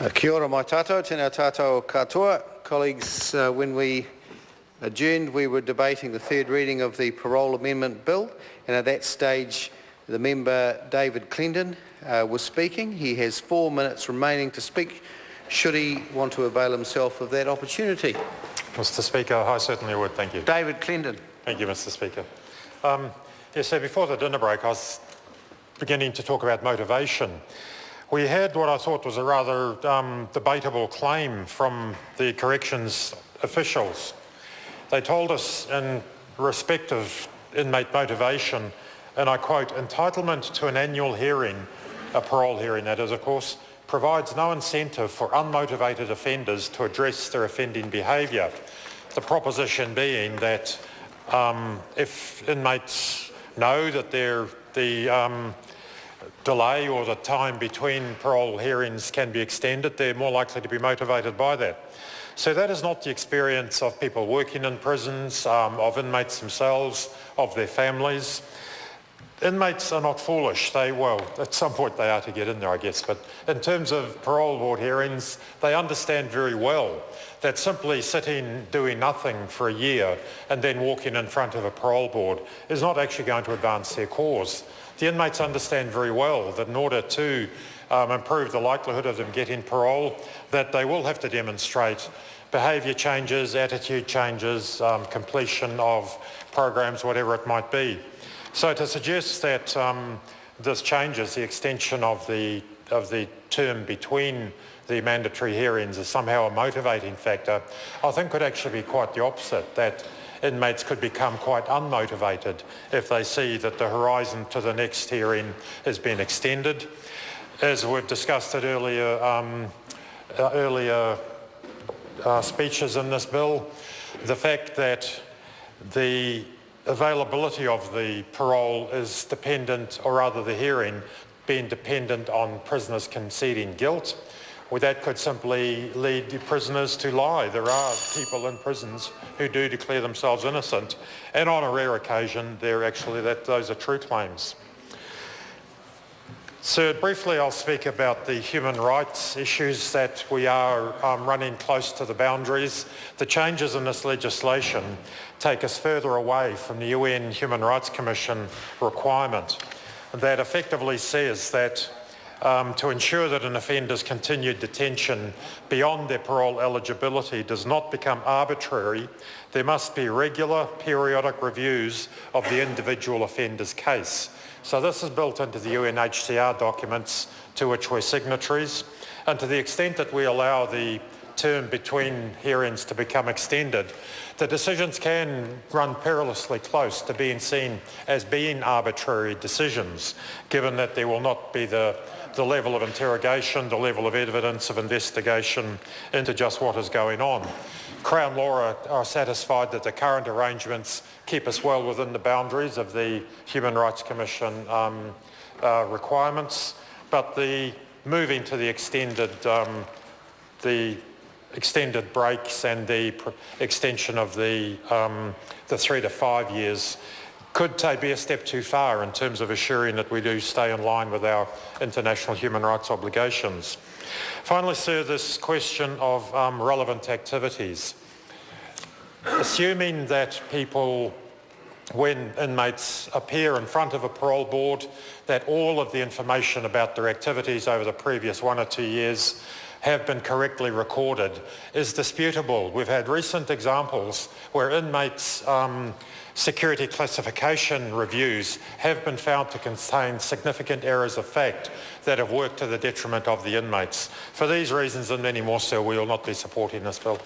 Kia ora mai tātou, tēnā tātou katoa. Colleagues, when we adjourned, we were debating the third reading of the Parole Amendment Bill, and at that stage, the member David Clendon was speaking. He has 4 minutes remaining to speak, should he want to avail himself of that opportunity. Mr Speaker, I certainly would, thank you. David Clendon. Thank you, Mr Speaker. Yes, so before the dinner break, I was beginning to talk about motivation. We had what I thought was a rather debatable claim from the corrections officials. They told us in respect of inmate motivation, and I quote, "Entitlement to an annual hearing, a parole hearing that is of course, provides no incentive for unmotivated offenders to address their offending behaviour." The proposition being that if inmates know that the delay or the time between parole hearings can be extended, they're more likely to be motivated by that. So that is not the experience of people working in prisons, of inmates themselves, of their families. Inmates are not foolish. Well, at some point they are to get in there, I guess, but in terms of parole board hearings, they understand very well that simply sitting doing nothing for a year and then walking in front of a parole board is not actually going to advance their cause. The inmates understand very well that in order to improve the likelihood of them getting parole, that they will have to demonstrate behaviour changes, attitude changes, completion of programs, whatever it might be. So to suggest that this changes the extension of the term between the mandatory hearings is somehow a motivating factor, I think could actually be quite the opposite, that inmates could become quite unmotivated if they see that the horizon to the next hearing has been extended. As we've discussed at earlier speeches in this bill, the fact that the availability of the parole is dependent, or rather the hearing being dependent on prisoners conceding guilt, well, that could simply lead the prisoners to lie. There are people in prisons who do declare themselves innocent, and on a rare occasion, those are true claims. So briefly, I'll speak about the human rights issues that we are running close to the boundaries. The changes in this legislation take us further away from the UN Human Rights Commission requirement that effectively says that to ensure that an offender's continued detention beyond their parole eligibility does not become arbitrary, there must be regular periodic reviews of the individual offender's case. So this is built into the UNHCR documents to which we're signatories, and to the extent that we allow the term between hearings to become extended, the decisions can run perilously close to being seen as being arbitrary decisions, given that there will not be the level of interrogation, the level of evidence of investigation into just what is going on. Crown Law are satisfied that the current arrangements keep us well within the boundaries of the Human Rights Commission requirements, but the moving to the extended breaks and the extension of the 3 to 5 years could be a step too far in terms of assuring that we do stay in line with our international human rights obligations. Finally, sir, this question of relevant activities. Assuming that people, when inmates appear in front of a parole board, that all of the information about their activities over the previous 1 or 2 years have been correctly recorded is disputable. We've had recent examples where inmates' security classification reviews have been found to contain significant errors of fact that have worked to the detriment of the inmates. For these reasons and many more, sir, we will not be supporting this bill.